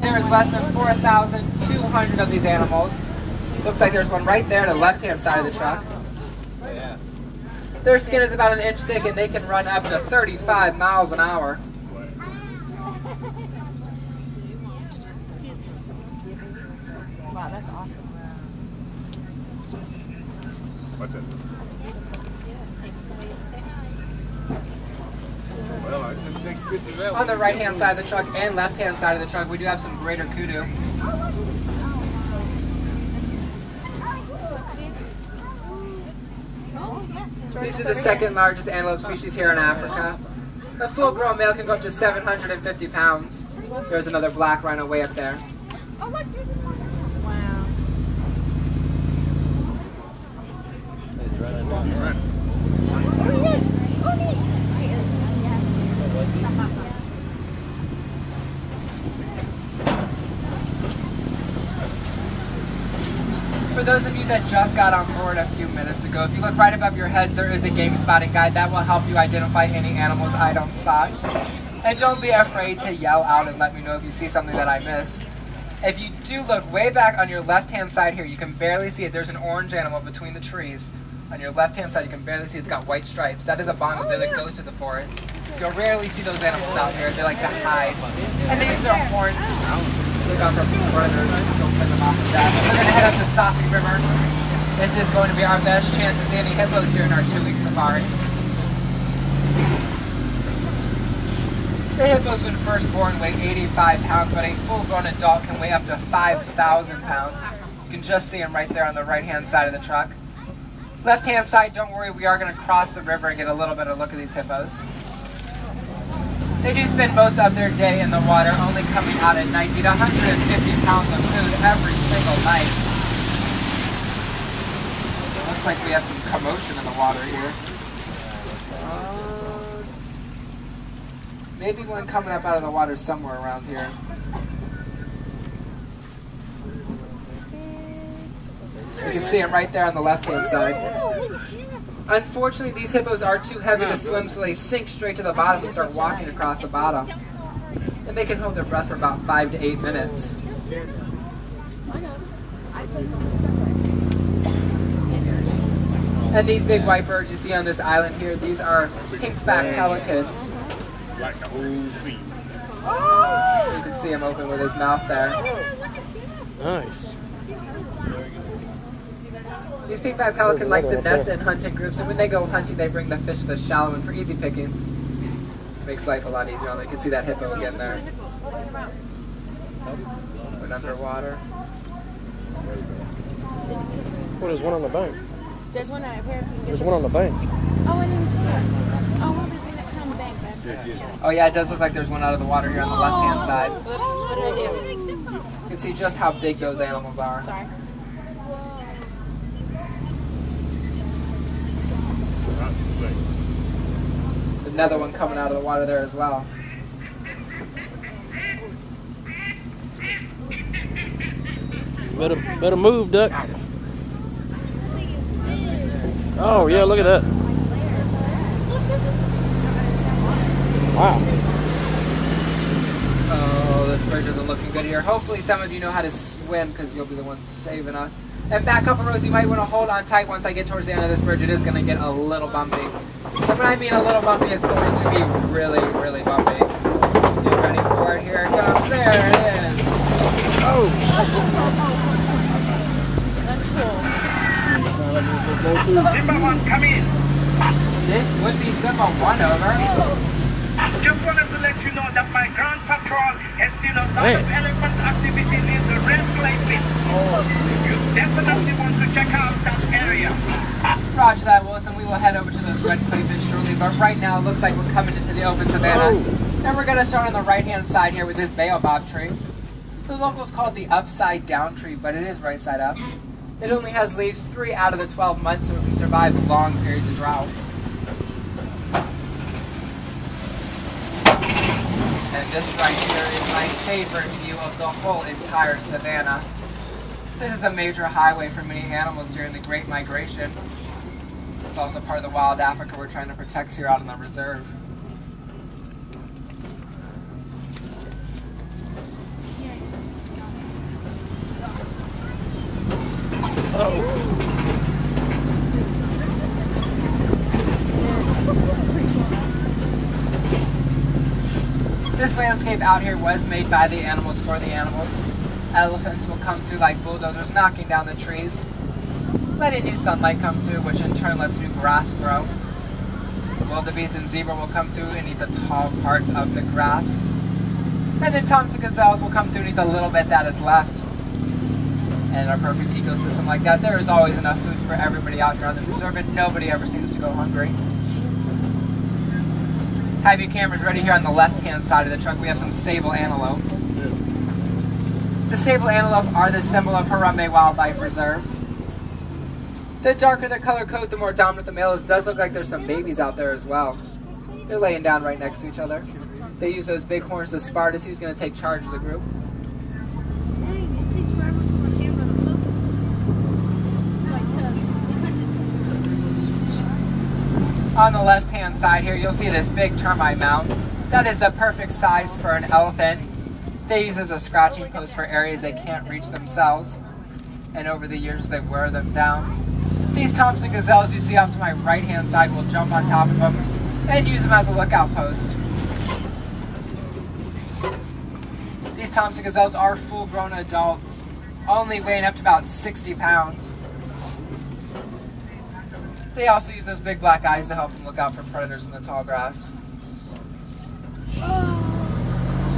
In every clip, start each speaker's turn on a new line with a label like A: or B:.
A: There is less than 4,200 of these animals. Looks like there's one right there to the left-hand side of the truck. Their skin is about an inch thick and they can run up to 35 miles an hour.
B: Wow, that's awesome.
C: What's it?
A: On the right-hand side of the truck and left-hand side of the truck, we do have some greater kudu. These are the second largest antelope species here in Africa. A full-grown male can go up to 750 pounds. There's another black rhino way up there.
B: Wow.
A: For those of you that just got on board a few minutes ago, if you look right above your heads, there is a game spotting guide that will help you identify any animals I don't spot. And don't be afraid to yell out and let me know if you see something that I missed. If you do look way back on your left-hand side here, you can barely see it. There's an orange animal between the trees. On your left-hand side, you can barely see it's got white stripes. That is a bongo that goes to the forest. You'll rarely see those animals out here. They like to hide. And they use their horns. Look out for predators. Don't put them off of that. We're going to head up to Safi River. This is going to be our best chance to see any hippos during our 2-week safari. The hippos, when first born, weigh 85 pounds, but a full-grown adult can weigh up to 5,000 pounds. You can just see them right there on the right-hand side of the truck. Left-hand side, don't worry, we are going to cross the river and get a little bit of a look at these hippos. They do spend most of their day in the water, only coming out at night, eat 150 pounds of food every single night. It looks like we have some commotion in the water here. Maybe one coming up out of the water somewhere around here. You can see it right there on the left-hand side. Unfortunately, these hippos are too heavy to swim, so they sink straight to the bottom and start walking across the bottom. And they can hold their breath for about 5 to 8 minutes. And these big white birds you see on this island here, these are pink-backed pelicans.
C: Like the whole sea.
A: You can see him open with his mouth there.
D: Nice.
A: These pink-backed pelicans like to nest and hunt in groups, and when they go hunting, they bring the fish to the shallow end for easy pickings. Makes life a lot easier. You can see that hippo again there. Went underwater.
D: Oh, there's one on the bank.
B: There's one out here.
D: There's one on the bank.
B: Oh, I didn't see it. Oh, what was that on the bank, babe?
A: Oh yeah, it does look like there's one out of the water here on the left-hand side.
B: What did I do?
A: You can see just how big those animals are.
B: Sorry.
A: Another one coming out of the water there as well.
D: Better move, duck. Oh yeah, look at that. Wow.
A: Oh, this bridge isn't looking good here. Hopefully some of you know how to swim because you'll be the ones saving us. And back up a rows, you might want to hold on tight once I get towards the end of this bridge. It is going to get a little bumpy. So when I mean a little bumpy, it's going to be really, really bumpy. Get ready for it. Here it comes. There it is.
D: Oh!
B: That's cool.
E: Simba 1, come in.
A: This would be Simba 1 over.
E: Just wanted to let you know that my ground patrol has seen a lot of elephant activity near the red clay pit. You definitely want to check out that area.
A: Roger that, Wilson. We will head over to those red clay pits shortly, but right now it looks like we're coming into the open savanna. And we're going to start on the right-hand side here with this baobab tree. The locals call it the upside-down tree, but it is right side up. It only has leaves 3 out of the 12 months, so it can survive long periods of drought. And this right here is my favorite view of the whole entire savanna. This is a major highway for many animals during the Great Migration. It's also part of the wild Africa we're trying to protect here out in the reserve. This landscape out here was made by the animals for the animals. Elephants will come through like bulldozers, knocking down the trees, letting new sunlight come through, which in turn lets new grass grow. Wildebeest and zebra will come through and eat the tall parts of the grass. And then toms and gazelles will come through and eat the little bit that is left. And in our perfect ecosystem like that, there is always enough food for everybody out here on the preserve, and nobody ever seems to go hungry. Have your cameras ready here on the left-hand side of the truck. We have some sable antelope. The sable antelope are the symbol of Harambe Wildlife Reserve. The darker the color coat, the more dominant the male is. It does look like there's some babies out there as well. They're laying down right next to each other. They use those big horns to spar to see who's going to take charge of the group. On the left-hand side here, you'll see this big termite mound. That is the perfect size for an elephant. They use as a scratching post for areas they can't reach themselves. And over the years, they wear them down. These toms and gazelles you see off to my right-hand side will jump on top of them and use them as a lookout post. These toms and gazelles are full-grown adults, only weighing up to about 60 pounds. They also use those big black eyes to help them look out for predators in the tall grass.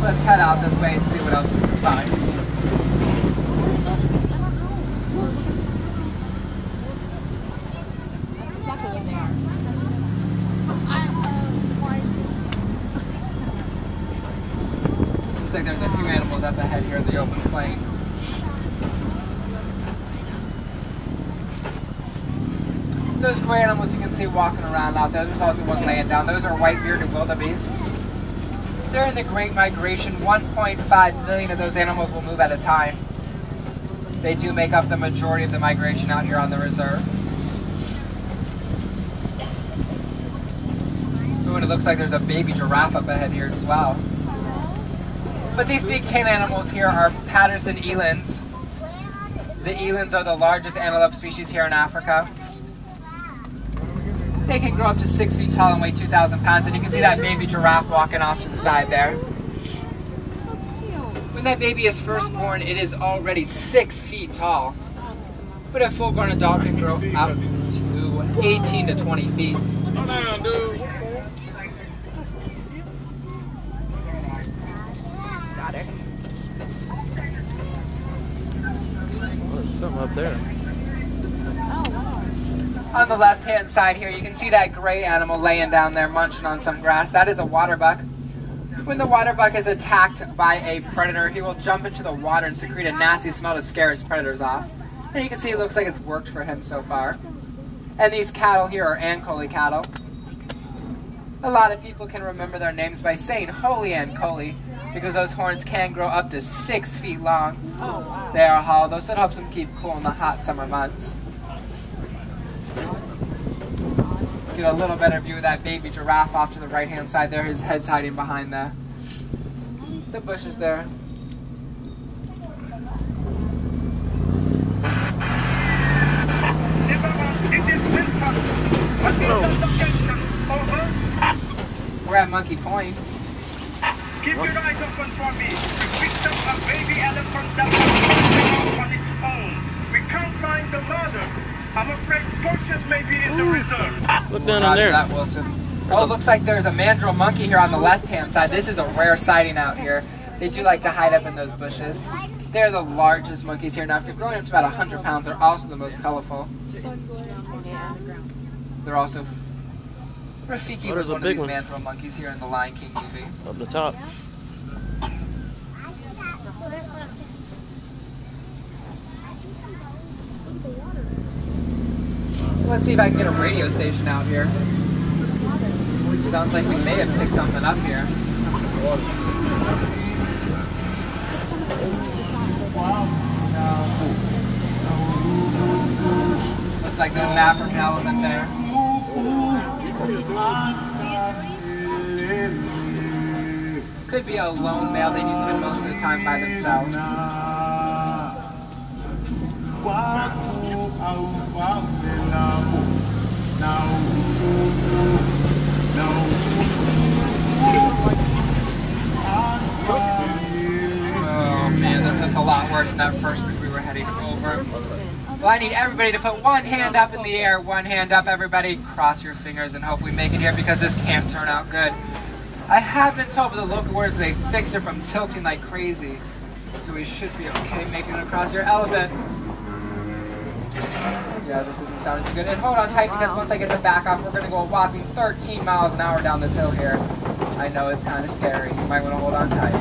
A: Let's head out this way and see what else we can find.
B: That's exactly what they are.
A: Looks like there's a few animals up ahead here in the open plain. Those gray animals you can see walking around out there. There's also one laying down. Those are white-bearded wildebeest. They're in the Great Migration. 1.5 million of those animals will move at a time. They do make up the majority of the migration out here on the reserve. Ooh, and it looks like there's a baby giraffe up ahead here as well. But these big tail animals here are Patterson elands. The elands are the largest antelope species here in Africa. They can grow up to 6 feet tall and weigh 2,000 pounds, and you can see that baby giraffe walking off to the side there. When that baby is first born, it is already 6 feet tall, but a full-grown adult can grow up to 18 to 20 feet.
C: Come down, dude.
A: Got it.
D: Oh, there's something up there.
A: On the left-hand side here, you can see that gray animal laying down there munching on some grass. That is a waterbuck. When the waterbuck is attacked by a predator, he will jump into the water and secrete a nasty smell to scare his predators off. And you can see it looks like it's worked for him so far. And these cattle here are Ankole cattle. A lot of people can remember their names by saying Holy Ankole, because those horns can grow up to 6 feet long. They are hollow, so it helps them keep cool in the hot summer months. Get a little better view of that baby giraffe off to the right-hand side there. His head's hiding behind the bushes there. We're at Monkey Point.
E: Keep your eyes open for me. We picked up a baby elephant that was on its own. We can't find the mother. I'm afraid torches may be in the reserve.
D: Look down in
A: Roger
D: there.
A: that, Wilson. Oh, it looks like there's a mandrill monkey here on the left-hand side. This is a rare sighting out here. They do like to hide up in those bushes. They're the largest monkeys here. Now, if you're growing up to about 100 pounds, they're also the most colorful. They're also... Rafiki
D: Oh,
A: was
D: there's a
A: one of
D: big
A: these
D: one.
A: mandrill monkeys here in the Lion King movie.
D: Up the top.
A: Let's see if I can get a radio station out here. Sounds like we may have picked something up here. Looks like there's an African elephant there. Could be a lone male. They do spend most of the time by themselves. it's a lot worse than that first group we were heading over. Well, I need everybody to put one hand up in the air. One hand up, everybody. Cross your fingers and hope we make it here because this can't turn out good. I have been told by the local words they fix it from tilting like crazy. So we should be okay making it across your elephant. Yeah, this isn't sounding too good. And hold on tight because once I get the back off, we're going to go a whopping 13 miles an hour down this hill here. I know it's kind of scary. You might want to hold on tight.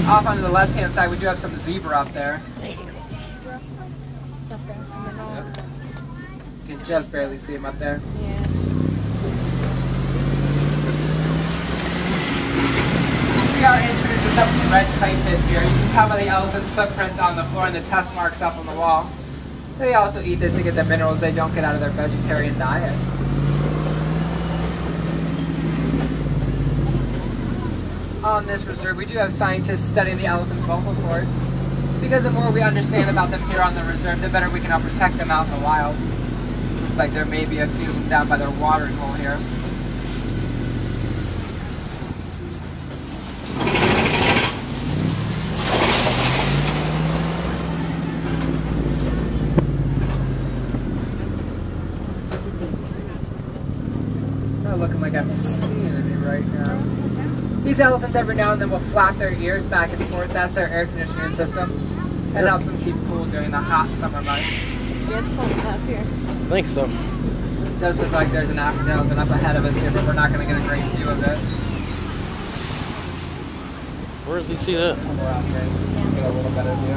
A: Off on the left-hand side, we do have some zebra up there. You can just barely see him up there. We are introduced to some red clay pits here. You can tell by the elephant's footprints on the floor and the test marks up on the wall. They also eat this to get the minerals they don't get out of their vegetarian diet. On this reserve, we do have scientists studying the elephant's vocal cords. Because the more we understand about them here on the reserve, the better we can help protect them out in the wild. Looks like there may be a few of them down by their watering hole here. Not looking like I'm seeing any right now. These elephants every now and then will flap their ears back and forth. That's their air conditioning system. It helps them keep cool during the hot summer months.
B: It's cold enough here.
D: I think so.
A: It does look like there's an African elephant up ahead of us here, but we're not going to get a great view of it.
D: Where does he see that?
A: We're out here, so we can get a little better view.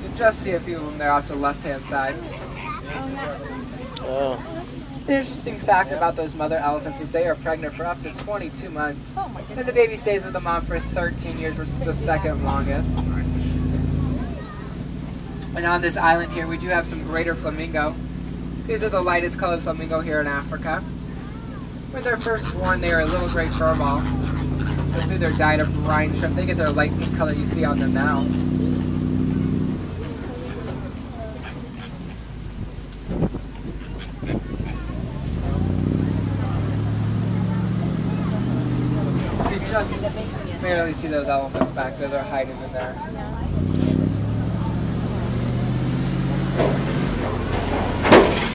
A: You can just see a few of them there off the left-hand side.
D: Oh.
A: The interesting fact about those mother elephants is they are pregnant for up to 22 months. And the baby stays with the mom for 13 years, which is the second longest. And on this island here, we do have some greater flamingo. These are the lightest colored flamingo here in Africa. When they're first born, they are a little gray furball. But through their diet of brine shrimp, they get their light pink color you see on them now. Just barely see those elephants back there. They're hiding in there.